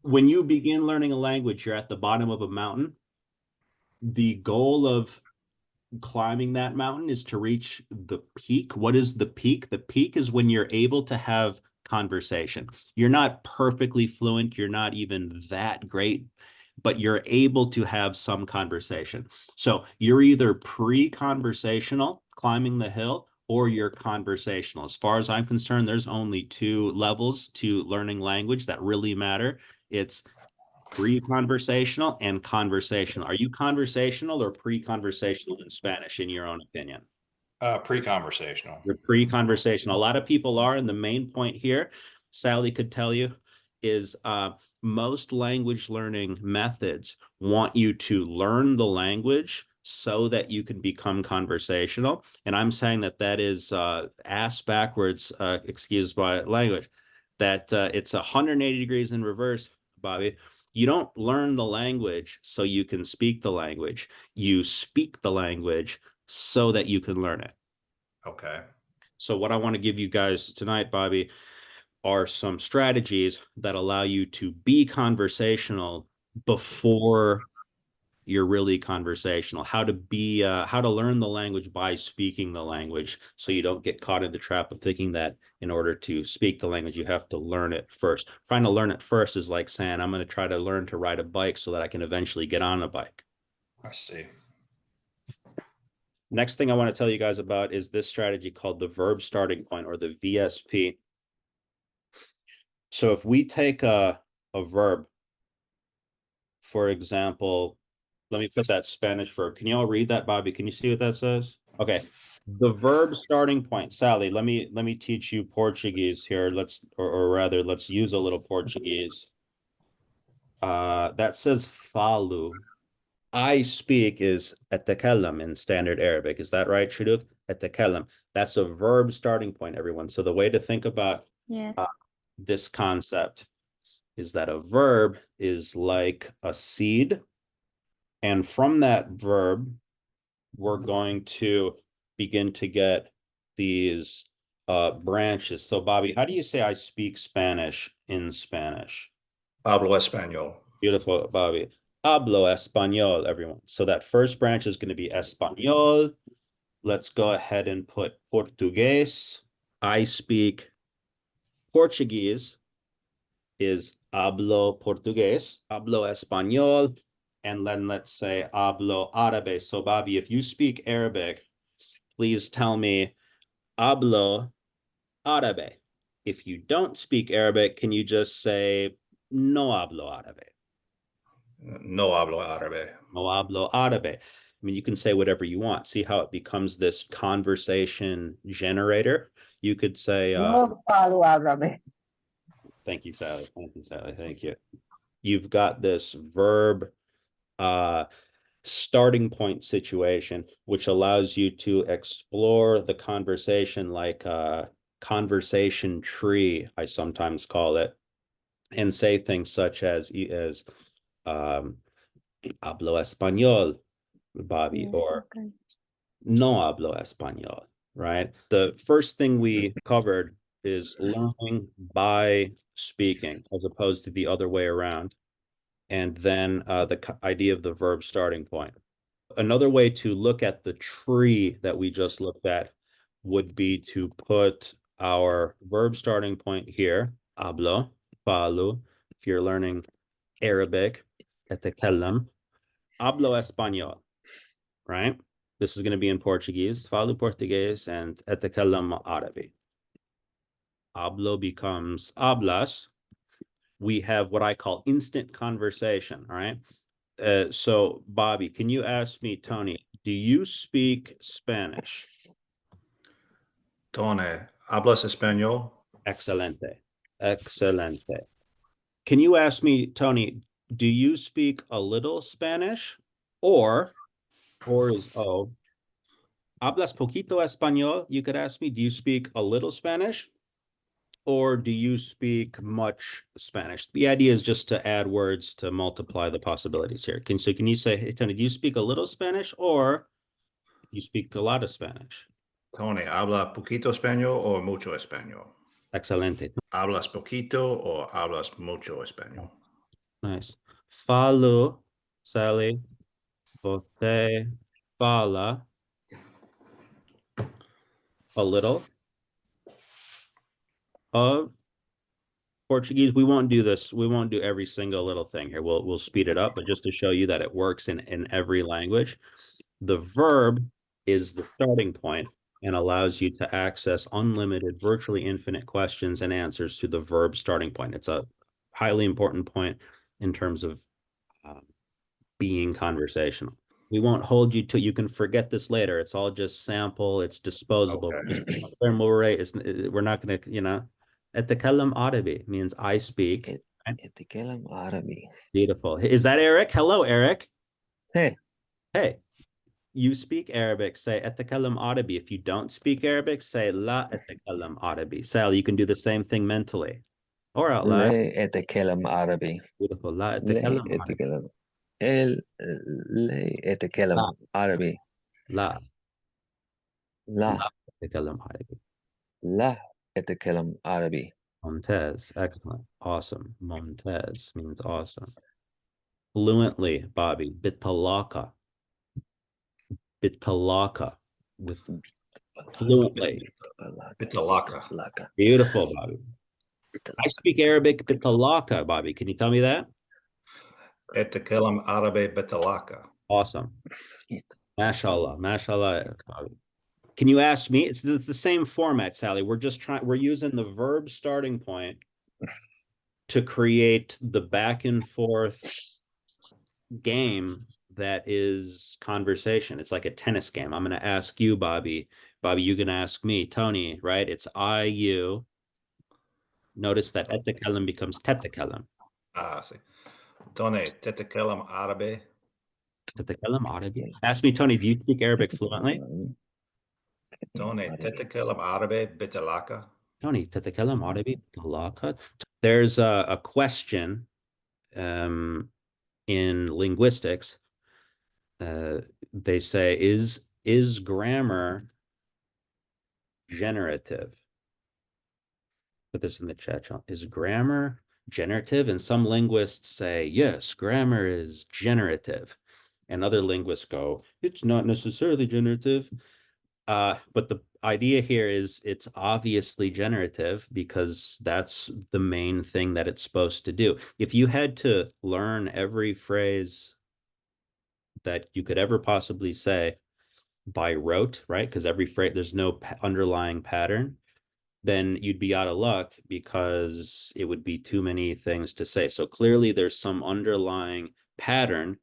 when you begin learning a language, you're at the bottom of a mountain. The goal of climbing that mountain is to reach the peak. What is the peak? The peak is when you're able to have conversation. You're not perfectly fluent. You're not even that great, but you're able to have some conversation. So you're either pre-conversational, climbing the hill, or you're conversational. As far as I'm concerned, there's only two levels to learning language that really matter. It's pre-conversational and conversational. Are you conversational or pre-conversational in Spanish, in your own opinion? Pre-conversational. You're pre-conversational. A lot of people are, and the main point here, Sally could tell you, is most language learning methods want you to learn the language so that you can become conversational. And I'm saying that that is ass backwards, excuse my language, that it's 180 degrees in reverse, Bobby. You don't learn the language so you can speak the language. You speak the language so that you can learn it. Okay. So what I want to give you guys tonight, Bobby, are some strategies that allow you to be conversational before you're really conversational. How to learn the language by speaking the language, so you don't get caught in the trap of thinking that in order to speak the language, you have to learn it first. Trying to learn it first is like saying, I'm going to try to learn to ride a bike so that I can eventually get on a bike. I see. Next thing I want to tell you guys about is this strategy called the verb starting point, or the VSP. So if we take a verb, for example, let me put that Spanish verb. Can you all read that, Bobby? Can you see what that says? Okay. The verb starting point. Sally, let me teach you Portuguese here. Or rather, let's use a little Portuguese. That says falo. I speak is اتكلم in standard Arabic. Is that right, Shuduk? اتكلم. That's a verb starting point, everyone. So the way to think about Yes. this concept is that a verb is like a seed. And from that verb, we're going to begin to get these branches. So, Bobby, how do you say I speak Spanish in Spanish? Hablo español. Beautiful, Bobby. Hablo español, everyone. So that first branch is going to be español. Let's go ahead and put portugués. I speak Portuguese is hablo portugués. Hablo español. And then let's say hablo árabe. So, Bobby, if you speak Arabic, please tell me hablo árabe. If you don't speak Arabic, can you just say no hablo árabe? No hablo árabe. No hablo árabe. I mean, you can say whatever you want. See how it becomes this conversation generator? You could say, No falo árabe. thank you, Sally. Thank you, Sally. Thank you. You've got this verb starting point situation, which allows you to explore the conversation like a conversation tree, I sometimes call it, and say things such as hablo español, Bobby, Yes, or okay. no hablo español, right? The first thing we covered is learning by speaking as opposed to the other way around. And then the idea of the verb starting point. Another way to look at the tree that we just looked at would be to put our verb starting point here, hablo, falo. If you're learning Arabic, اتكلم, hablo español, right? This is going to be in Portuguese, falo portugués, and اتكلم árabe. Hablo becomes hablas. We have what I call instant conversation, all right? So, Bobby, can you ask me, Tony, do you speak Spanish? Tony, hablas español? Excelente. Excelente. Can you ask me, Tony, do you speak a little Spanish? Or is O. Hablas poquito español? You could ask me, do you speak a little Spanish? Or do you speak much Spanish? The idea is just to add words to multiply the possibilities here. Can you say, hey, Tony, do you speak a little Spanish or you speak a lot of Spanish? Tony, habla poquito español o mucho español? Excelente. ¿Hablas poquito o hablas mucho español? Nice. Falo, Sally. Você fala a little of Portuguese. We won't do this. We won't do every single little thing here. We'll speed it up, but just to show you that it works in every language. The verb is the starting point and allows you to access unlimited, virtually infinite questions and answers to the verb starting point. It's a highly important point in terms of being conversational. We won't hold you to, you can forget this later. It's all just sample, it's disposable. Okay. We're not going to, أتكلم عربي means I speak. Right? أتكلم عربي. Beautiful. Is that Eric? Hello, Eric. Hey. Hey, you speak Arabic, say أتكلم عربي. If you don't speak Arabic, say لا أتكلم عربي. Sal, you can do the same thing mentally or out loud. لا أتكلم عربي. Beautiful. لا لا أتكلم عربي. أتكلم لا أتكلم لا. عربي. لا لا أتكلم عربي. لا أتكلم عربي. ممتاز. Excellent. Awesome. ممتاز means awesome. Fluently, Bobby. Bitalaka. Bitalaka. With fluently. Bitalaka. Beautiful, Bobby. I speak Arabic bitalaka, Bobby. Can you tell me that? أتكلم عربي bitalaka. Awesome. Mashallah. Mashallah, Bobby. Can you ask me? It's the same format, Sally. We're using the verb starting point to create the back and forth game that is conversation. It's like a tennis game. I'm going to ask you, Bobby. Bobby, you can ask me. Tony, right? It's I, you. Notice that أتكلم becomes تتكلم. See. Tony, تتكلم عربي. تتكلم عربي. Ask me, Tony, do you speak Arabic fluently? Tony, تتكلم عربي bitalaka. Tony, تتكلم عربي بطلاقة. There's a question in linguistics. They say, is grammar generative? Put this in the chat, John. Is grammar generative? And some linguists say, yes, grammar is generative. And other linguists go, it's not necessarily generative. But the idea here is it's obviously generative because that's the main thing that it's supposed to do. If you had to learn every phrase that you could ever possibly say by rote, right? Because every phrase, there's no underlying pattern, then you'd be out of luck because it would be too many things to say. So clearly there's some underlying pattern,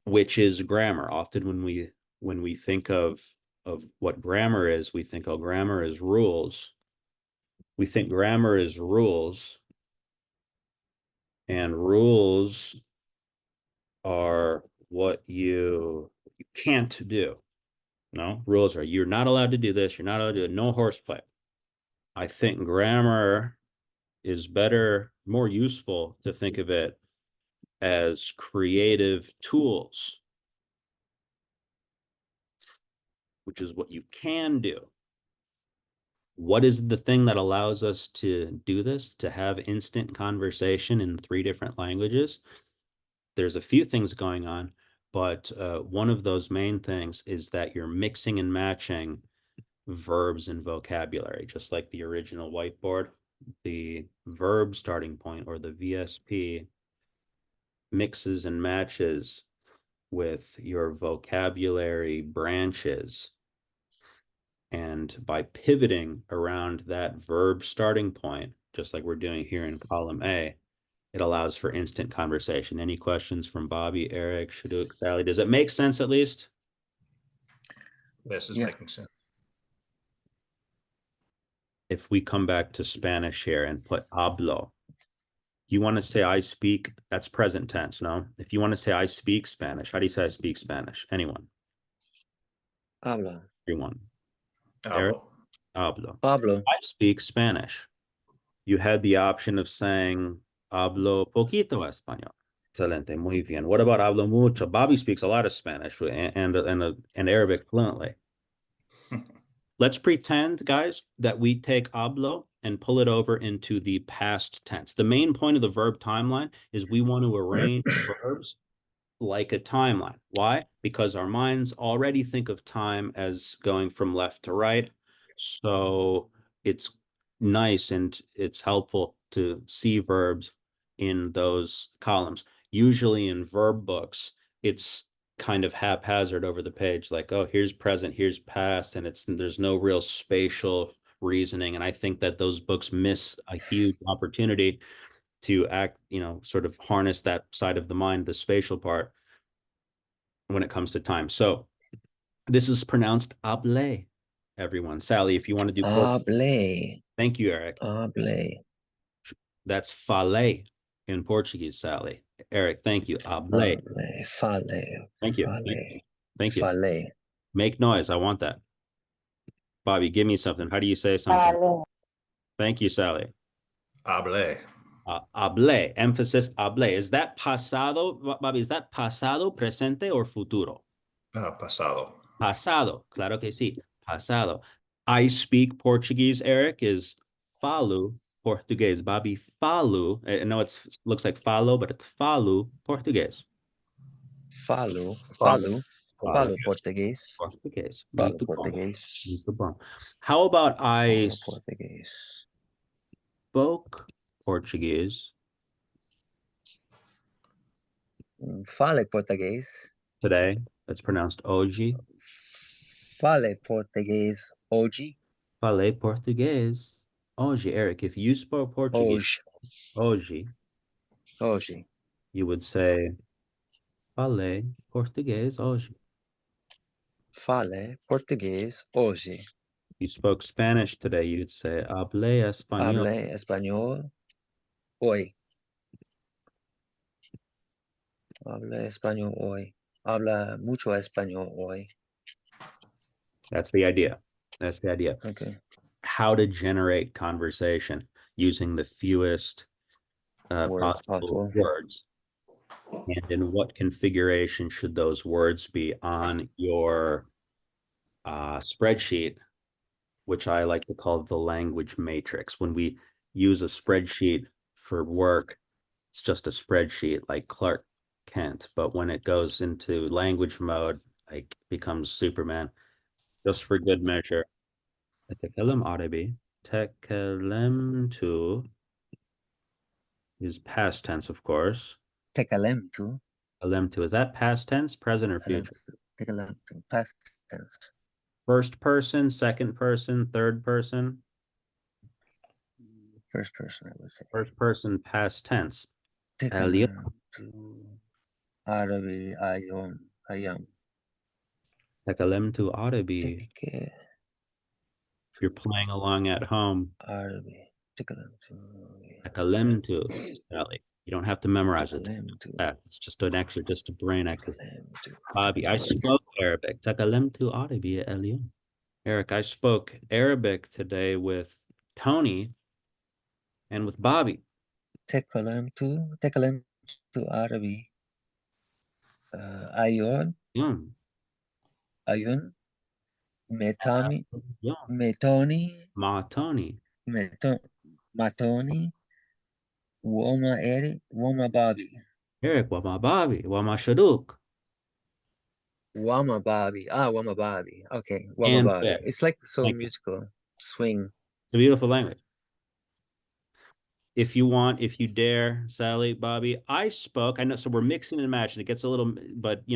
which is grammar. Often when we think of what grammar is, we think, oh, grammar is rules. We think grammar is rules, and rules are what you can't do. No, rules are you're not allowed to do this, you're not allowed to do it, no horseplay. I think grammar is better, more useful to think of it as creative tools, which is what you can do. What is the thing that allows us to do this, to have instant conversation in 3 different languages? There's a few things going on, but one of those main things is that you're mixing and matching verbs and vocabulary, just like the original whiteboard. The verb starting point, or the VSP, mixes and matches with your vocabulary branches. And by pivoting around that verb starting point, just like we're doing here in column A, it allows for instant conversation. Any questions from Bobby, Eric, Shaduk, Sally? Does it make sense at least? This is making sense. If we come back to Spanish here and put hablo, you want to say I speak, that's present tense, no? If you want to say I speak Spanish, how do you say I speak Spanish? Anyone? Hablo. Everyone. Eric? Hablo. Pablo. I speak Spanish. You had the option of saying hablo poquito español. Excelente, muy bien. What about hablo mucho? Bobby speaks a lot of Spanish and Arabic fluently. let's pretend, guys, that we take hablo and pull it over into the past tense. The main point of the verb timeline is we want to arrange verbs like a timeline. Why? Because our minds already think of time as going from left to right. So it's nice and it's helpful to see verbs in those columns. Usually in verb books, it's kind of haphazard over the page, like, oh, here's present, here's past, and there's no real spatial reasoning. And I think that those books miss a huge opportunity to act, sort of harness that side of the mind, the spatial part, when it comes to time. So this is pronounced hable, everyone. Sally, if you want to do Hable. Thank you, Eric. Hable. That's fale in Portuguese, Sally. Eric, thank you. Hable. Hable. Fale. Thank you. Fale. Thank you. Fale. Make noise. I want that. Bobby, give me something. How do you say something? Fale. Thank you, Sally. Hable. Hable, emphasis hable. Is that pasado, Bobby? Is that pasado, presente, or futuro? Pasado. Pasado, claro que sí. Pasado. I speak Portuguese, Eric, is falo Português. Bobby, falo. I know it looks like falo, but it's falo Português. Falo. Falo. Falo português. Português. Falo Muito bom. português. Muito bom. How about I Falo português. spoke Portuguese Fale português. today? That's pronounced hoje. Fale português hoje. Falei português hoje. Eric, if you spoke Portuguese hoje, Hoje. you would say falei português hoje. Fale português hoje. You spoke Spanish today, you'd say hablé español. Hable español hoy. Hable español hoy. Habla mucho español hoy. That's the idea. That's the idea. Okay. How to generate conversation using the fewest possible words. And in what configuration should those words be on your spreadsheet, which I like to call the language matrix. When we use a spreadsheet for work, it's just a spreadsheet like Clark Kent. But when it goes into language mode, like becomes Superman. Just for good measure. Tekelem arabi. Tekelemtu is past tense, of course. Tekalemtu. Tekelemtu, is that past tense, present, or future? Tekalemtu. Past tense. First person, second person, third person? First person, I would say. First person, past tense. Tekalemtu. Arabi ayom. Ayam. Tekelemtu arabi. Teke. If you're playing along at home, Arabi. Tekalemtu. Tekelemtu, Sally. You don't have to memorize it. Tekalemtu. It's just an extra, just a brain exercise. Tekalemtu. Bobby, I spoke Arabic. Tekelemtu arabi اليوم. Eric, I spoke Arabic today with Tony and with Bobby. Tekalemtu. Tekalemtu Arabi. Ayon. Yum. Ayun. Metami. Yum. Metoni. Tony. Matoni. Woma Eri. Woma Bobby. Eric, wama Bobby, wama Shaduk. Wama Bobby. Wama Bobby. Okay, Wama And Bobby. there. It's like so Thank you. musical. Swing. It's a beautiful language. If you want, if you dare, Sally, Bobby, I spoke. I know, so we're mixing and matching. It gets a little, but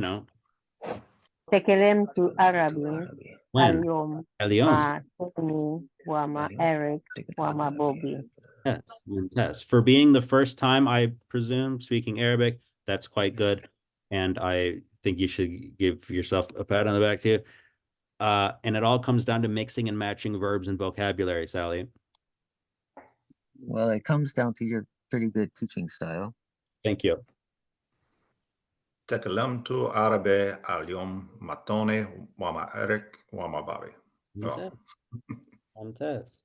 Tekelemtu arabi. When? Ayom. اليوم. Tony. Wama Eric. Wama Bobby. Yes. For being the first time, I presume, speaking Arabic, that's quite good. And I think you should give yourself a pat on the back too. And it all comes down to mixing and matching verbs and vocabulary, Sally. Well, it comes down to your pretty good teaching style. Thank you. تكلمت عربي اليوم مع توني ومع إريك ومع بابي. Fantastic.